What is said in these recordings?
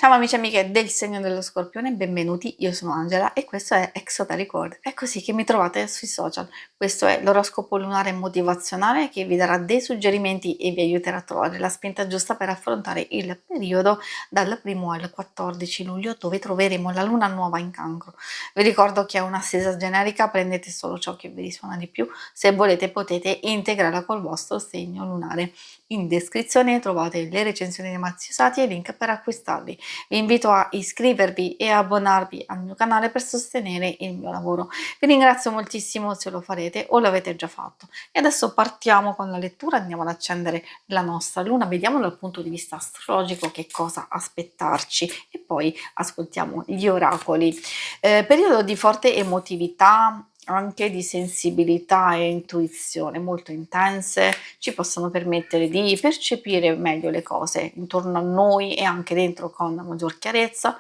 Ciao amici e amiche del segno dello Scorpione, benvenuti, io sono Angela e questo è Exotericord. È così che mi trovate sui social. Questo è l'oroscopo lunare motivazionale che vi darà dei suggerimenti e vi aiuterà a trovare la spinta giusta per affrontare il periodo dal 1 al 14 luglio dove troveremo la luna nuova in Cancro. Vi ricordo che è una stesa generica, prendete solo ciò che vi risuona di più, se volete potete integrarla col vostro segno lunare. In descrizione trovate le recensioni dei mazzi usati e i link per acquistarli. Vi invito a iscrivervi e abbonarvi al mio canale per sostenere il mio lavoro. Vi ringrazio moltissimo se lo farete o l'avete già fatto. E adesso partiamo con la lettura, andiamo ad accendere la nostra luna, vediamo dal punto di vista astrologico che cosa aspettarci e poi ascoltiamo gli oracoli. Periodo di forte emotività, anche di sensibilità e intuizione molto intense, ci possono permettere di percepire meglio le cose intorno a noi e anche dentro con maggior chiarezza.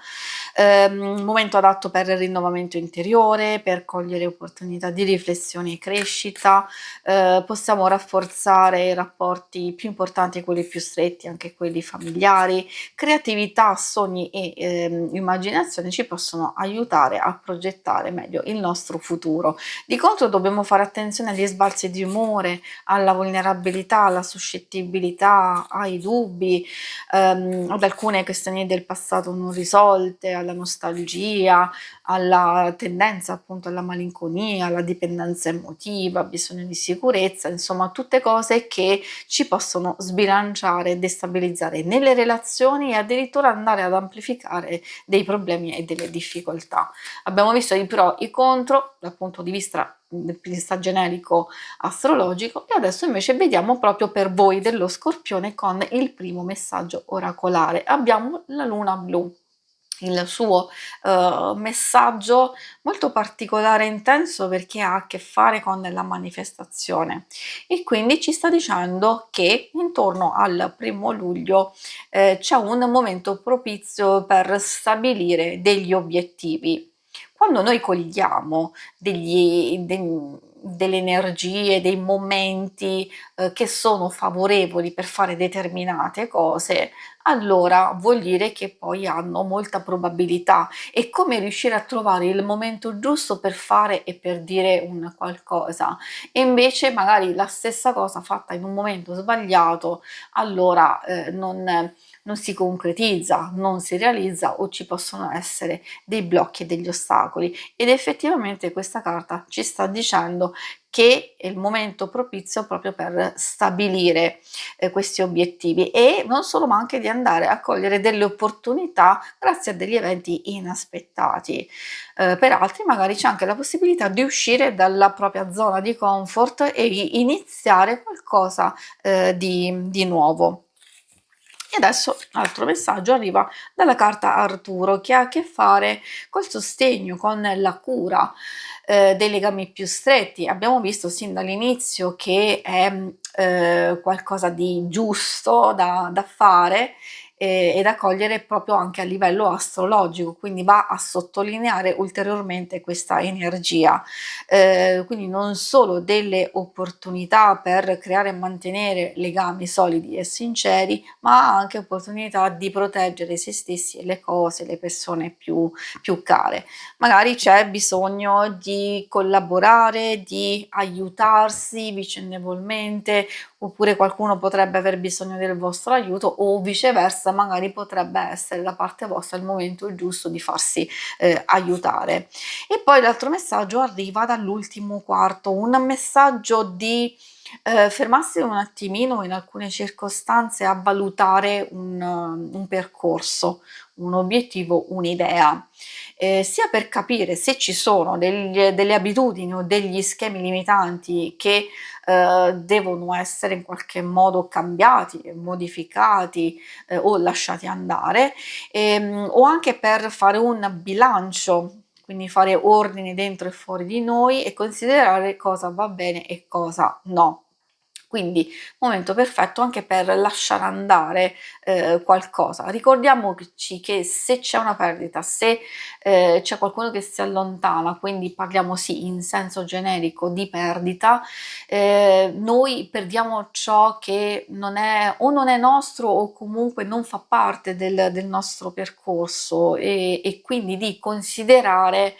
Un momento adatto per il rinnovamento interiore, per cogliere opportunità di riflessione e crescita. Possiamo rafforzare i rapporti più importanti, quelli più stretti, anche quelli familiari. Creatività, sogni e immaginazione ci possono aiutare a progettare meglio il nostro futuro. Di contro dobbiamo fare attenzione agli sbalzi di umore, alla vulnerabilità, alla suscettibilità, ai dubbi, ad alcune questioni del passato non risolte, alla nostalgia, alla tendenza appunto alla malinconia, alla dipendenza emotiva, bisogno di sicurezza, insomma tutte cose che ci possono sbilanciare e destabilizzare nelle relazioni e addirittura andare ad amplificare dei problemi e delle difficoltà. Abbiamo visto i pro, i contro dal punto di vista generico astrologico e adesso invece vediamo proprio per voi dello Scorpione con il primo messaggio oracolare. Abbiamo la luna blu. Il suo messaggio molto particolare e intenso perché ha a che fare con la manifestazione e quindi ci sta dicendo che intorno al 1 luglio c'è un momento propizio per stabilire degli obiettivi. Quando noi cogliamo delle energie, dei momenti che sono favorevoli per fare determinate cose, allora vuol dire che poi hanno molta probabilità. È come riuscire a trovare il momento giusto per fare e per dire un qualcosa. E invece magari la stessa cosa fatta in un momento sbagliato, allora non si concretizza, non si realizza o ci possono essere dei blocchi e degli ostacoli. Ed effettivamente questa carta ci sta dicendo che è il momento propizio proprio per stabilire questi obiettivi e non solo, ma anche di andare a cogliere delle opportunità grazie a degli eventi inaspettati. Per altri magari c'è anche la possibilità di uscire dalla propria zona di comfort e iniziare qualcosa di nuovo. E adesso l'altro messaggio arriva dalla carta Arturo che ha a che fare col sostegno, con la cura dei legami più stretti. Abbiamo visto sin dall'inizio che è qualcosa di giusto da fare e da cogliere proprio anche a livello astrologico, quindi va a sottolineare ulteriormente questa energia. Quindi non solo delle opportunità per creare e mantenere legami solidi e sinceri, ma anche opportunità di proteggere se stessi e le cose, le persone più care. Magari c'è bisogno di collaborare, di aiutarsi vicendevolmente, oppure qualcuno potrebbe aver bisogno del vostro aiuto o viceversa, magari potrebbe essere da parte vostra il momento giusto di farsi aiutare. E poi l'altro messaggio arriva dall'ultimo quarto, un messaggio di fermarsi un attimino in alcune circostanze a valutare un percorso, un obiettivo, un'idea, sia per capire se ci sono delle abitudini o degli schemi limitanti che devono essere in qualche modo cambiati, modificati o lasciati andare, o anche per fare un bilancio, quindi fare ordine dentro e fuori di noi e considerare cosa va bene e cosa no. Quindi momento perfetto anche per lasciare andare qualcosa. Ricordiamoci che se c'è una perdita, se c'è qualcuno che si allontana, quindi parliamo sì in senso generico di perdita, noi perdiamo ciò che non è nostro o comunque non fa parte del nostro percorso, e quindi di considerare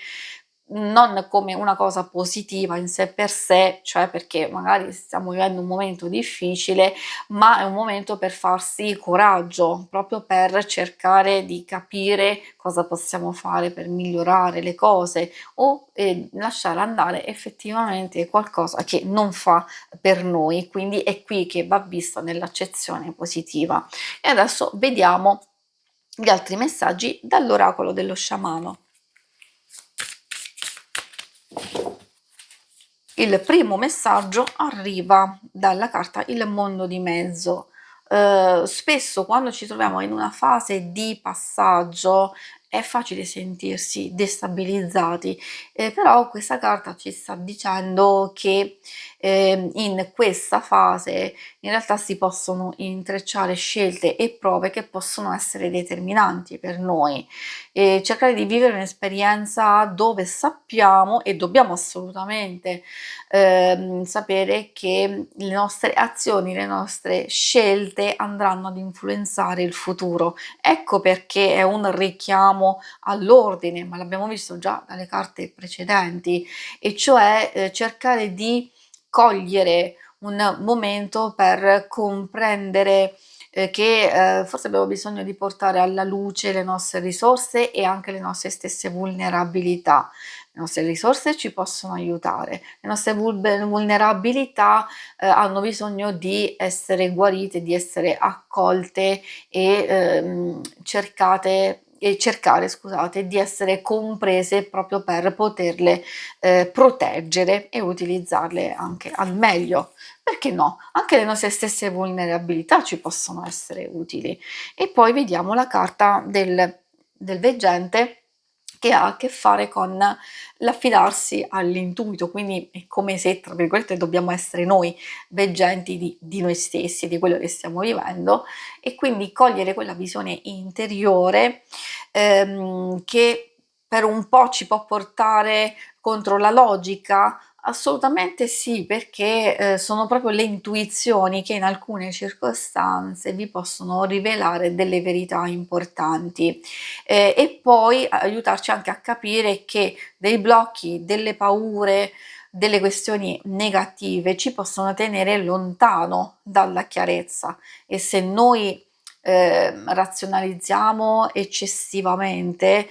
non come una cosa positiva in sé per sé, cioè perché magari stiamo vivendo un momento difficile, ma è un momento per farsi coraggio, proprio per cercare di capire cosa possiamo fare per migliorare le cose o lasciare andare effettivamente qualcosa che non fa per noi, quindi è qui che va visto nell'accezione positiva. E adesso vediamo gli altri messaggi dall'oracolo dello sciamano. Il primo messaggio arriva dalla carta Il mondo di mezzo. Spesso quando ci troviamo in una fase di passaggio è facile sentirsi destabilizzati, però questa carta ci sta dicendo che in questa fase in realtà si possono intrecciare scelte e prove che possono essere determinanti per noi, e cercare di vivere un'esperienza dove sappiamo e dobbiamo assolutamente sapere che le nostre azioni, le nostre scelte andranno ad influenzare il futuro. Ecco perché è un richiamo all'ordine, ma l'abbiamo visto già dalle carte precedenti, e cioè cercare di cogliere un momento per comprendere che forse abbiamo bisogno di portare alla luce le nostre risorse e anche le nostre stesse vulnerabilità. Le nostre risorse ci possono aiutare, le nostre vulnerabilità hanno bisogno di essere guarite, di essere accolte e cercare, scusate, di essere comprese proprio per poterle proteggere e utilizzarle anche al meglio. Perché no? Anche le nostre stesse vulnerabilità ci possono essere utili. E poi vediamo la carta del veggente, che ha a che fare con l'affidarsi all'intuito, quindi è come se, tra virgolette, dobbiamo essere noi veggenti di noi stessi, di quello che stiamo vivendo, e quindi cogliere quella visione interiore che per un po' ci può portare contro la logica. Assolutamente sì, perché sono proprio le intuizioni che in alcune circostanze vi possono rivelare delle verità importanti, e poi aiutarci anche a capire che dei blocchi, delle paure, delle questioni negative ci possono tenere lontano dalla chiarezza, e se noi razionalizziamo eccessivamente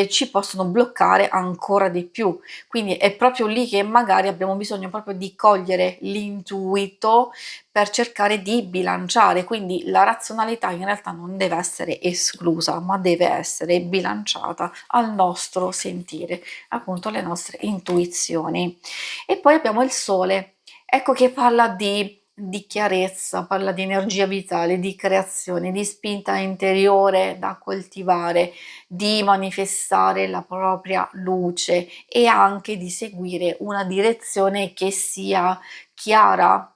ci possono bloccare ancora di più. Quindi è proprio lì che magari abbiamo bisogno proprio di cogliere l'intuito per cercare di bilanciare, quindi la razionalità in realtà non deve essere esclusa, ma deve essere bilanciata al nostro sentire, appunto le nostre intuizioni. E poi abbiamo il sole, ecco che parla di chiarezza, parla di energia vitale, di creazione, di spinta interiore da coltivare, di manifestare la propria luce e anche di seguire una direzione che sia chiara,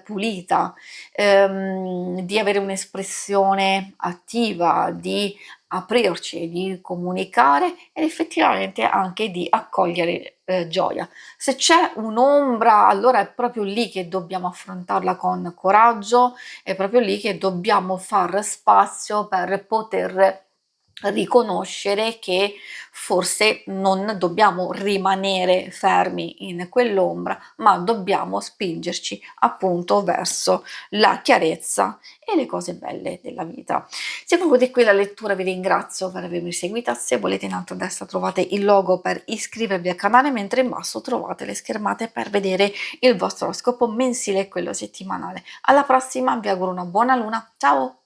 pulita, di avere un'espressione attiva, di aprirci, di comunicare ed effettivamente anche di accogliere gioia. Se c'è un'ombra, allora è proprio lì che dobbiamo affrontarla con coraggio, è proprio lì che dobbiamo far spazio per poter riconoscere che forse non dobbiamo rimanere fermi in quell'ombra, ma dobbiamo spingerci appunto verso la chiarezza e le cose belle della vita. Se conclude qui la lettura, vi ringrazio per avermi seguita. Se volete, in alto a destra trovate il logo per iscrivervi al canale, mentre in basso trovate le schermate per vedere il vostro oroscopo mensile e quello settimanale. Alla prossima, vi auguro una buona luna, ciao!